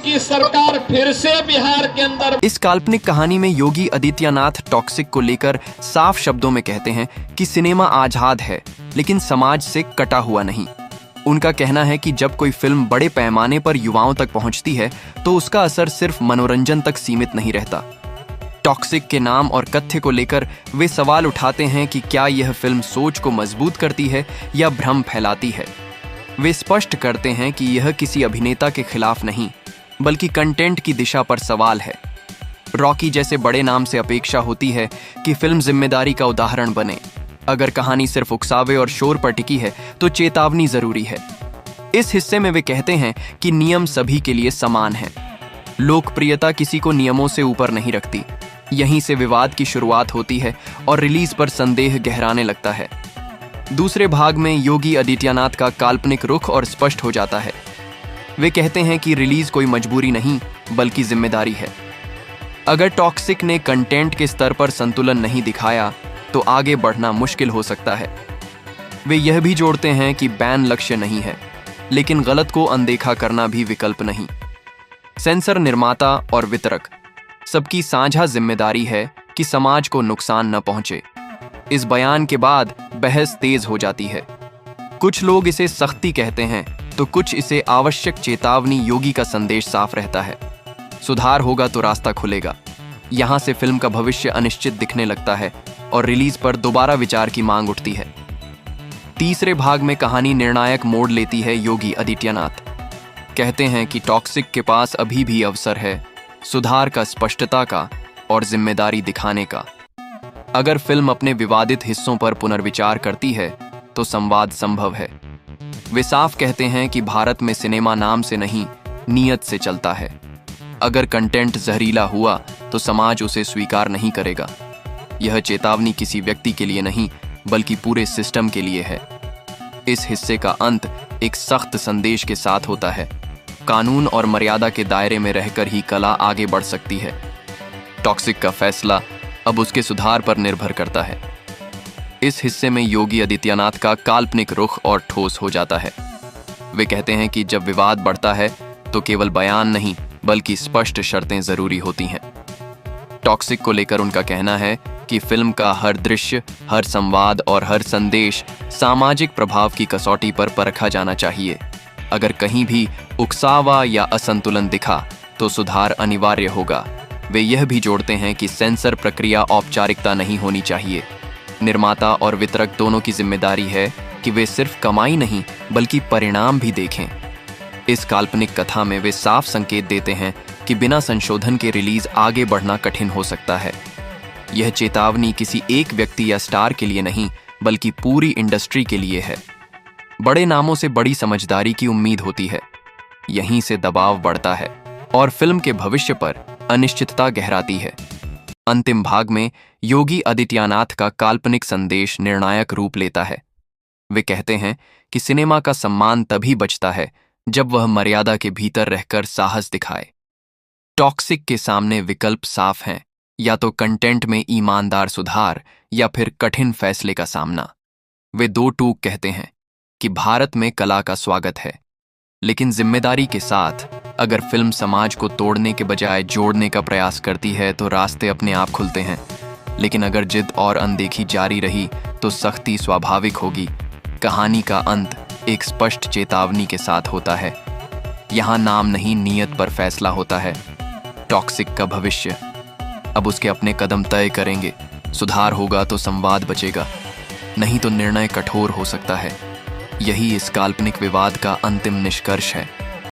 की सरकार फिर से बिहार के अंदर। इस काल्पनिक कहानी में योगी आदित्यनाथ टॉक्सिक को लेकर साफ शब्दों में कहते हैं कि सिनेमा आजाद है लेकिन समाज से कटा हुआ नहीं। उनका कहना है कि जब कोई फिल्म बड़े पैमाने पर युवाओं तक पहुंचती है तो उसका असर सिर्फ मनोरंजन तक सीमित नहीं रहता। टॉक्सिक के नाम और कथ्य को लेकर वे सवाल उठाते हैं कि क्या यह फिल्म सोच को मजबूत करती है या भ्रम फैलाती है। वे स्पष्ट करते हैं कि यह किसी अभिनेता के खिलाफ नहीं बल्कि कंटेंट की दिशा पर सवाल है। रॉकी जैसे बड़े नाम से अपेक्षा होती है कि फिल्म जिम्मेदारी का उदाहरण बने। अगर कहानी सिर्फ उकसावे और शोर पर टिकी है तो चेतावनी जरूरी है। इस हिस्से में वे कहते हैं कि नियम सभी के लिए समान हैं। लोकप्रियता किसी को नियमों से ऊपर नहीं रखती। यहीं से विवाद की शुरुआत होती है और रिलीज पर संदेह गहराने लगता है। दूसरे भाग में योगी आदित्यनाथ का काल्पनिक रुख और स्पष्ट हो जाता है। वे कहते हैं कि रिलीज कोई मजबूरी नहीं बल्कि जिम्मेदारी है। अगर टॉक्सिक ने कंटेंट के स्तर पर संतुलन नहीं दिखाया तो आगे बढ़ना मुश्किल हो सकता है। वे यह भी जोड़ते हैं कि बैन लक्ष्य नहीं है लेकिन गलत को अनदेखा करना भी विकल्प नहीं। सेंसर, निर्माता और वितरक सबकी साझा जिम्मेदारी है कि समाज को नुकसान न पहुंचे। इस बयान के बाद बहस तेज हो जाती है। कुछ लोग इसे सख्ती कहते हैं तो कुछ इसे आवश्यक चेतावनी। योगी का संदेश साफ रहता है, सुधार होगा तो रास्ता खुलेगा। यहां से फिल्म का भविष्य अनिश्चित दिखने लगता है और रिलीज पर दोबारा विचार की मांग उठती है। तीसरे भाग में कहानी निर्णायक मोड़ लेती है। योगी आदित्यनाथ कहते हैं कि टॉक्सिक के पास अभी भी अवसर है, सुधार का, स्पष्टता का और जिम्मेदारी दिखाने का। अगर फिल्म अपने विवादित हिस्सों पर पुनर्विचार करती है तो संवाद संभव है। वे साफ कहते हैं कि भारत में सिनेमा नाम से नहीं, नीयत से चलता है। अगर कंटेंट जहरीला हुआ तो समाज उसे स्वीकार नहीं करेगा। यह चेतावनी किसी व्यक्ति के लिए नहीं बल्कि पूरे सिस्टम के लिए है। इस हिस्से का अंत एक सख्त संदेश के साथ होता है। कानून और मर्यादा के दायरे में रहकर ही कला आगे बढ़ सकती है। टॉक्सिक का फैसला अब उसके सुधार पर निर्भर करता है। इस हिस्से में योगी आदित्यनाथ का काल्पनिक रुख और ठोस हो जाता है। वे कहते हैं कि जब विवाद बढ़ता है तो केवल बयान नहीं बल्कि स्पष्ट शर्तें जरूरी होती हैं। टॉक्सिक को लेकर उनका कहना है कि फिल्म का हर दृश्य, हर संवाद और हर संदेश सामाजिक प्रभाव की कसौटी पर परखा जाना चाहिए। अगर कहीं भी उकसावा या असंतुलन दिखा तो सुधार अनिवार्य होगा। वे यह भी जोड़ते हैं कि सेंसर प्रक्रिया औपचारिकता नहीं होनी चाहिए। निर्माता और वितरक दोनों की जिम्मेदारी है कि वे सिर्फ कमाई नहीं बल्कि परिणाम भी देखें। इस काल्पनिक कथा में वे साफ संकेत देते हैं कि बिना संशोधन के रिलीज आगे बढ़ना कठिन हो सकता है। यह चेतावनी किसी एक व्यक्ति या स्टार के लिए नहीं बल्कि पूरी इंडस्ट्री के लिए है। बड़े नामों से बड़ी समझदारी की उम्मीद होती है। यहीं से दबाव बढ़ता है और फिल्म के भविष्य पर अनिश्चितता गहराती है। अंतिम भाग में योगी आदित्यनाथ का काल्पनिक संदेश निर्णायक रूप लेता है। वे कहते हैं कि सिनेमा का सम्मान तभी बचता है जब वह मर्यादा के भीतर रहकर साहस दिखाए। टॉक्सिक के सामने विकल्प साफ हैं, या तो कंटेंट में ईमानदार सुधार या फिर कठिन फैसले का सामना। वे दो टूक कहते हैं कि भारत में कला का स्वागत है लेकिन जिम्मेदारी के साथ। अगर फिल्म समाज को तोड़ने के बजाय जोड़ने का प्रयास करती है तो रास्ते अपने आप खुलते हैं। लेकिन अगर जिद और अनदेखी जारी रही तो सख्ती स्वाभाविक होगी। कहानी का अंत एक स्पष्ट चेतावनी के साथ होता है। यहाँ नाम नहीं, नीयत पर फैसला होता है। टॉक्सिक का भविष्य अब उसके अपने कदम तय करेंगे। सुधार होगा तो संवाद बचेगा, नहीं तो निर्णय कठोर हो सकता है। यही इस काल्पनिक विवाद का अंतिम निष्कर्ष है।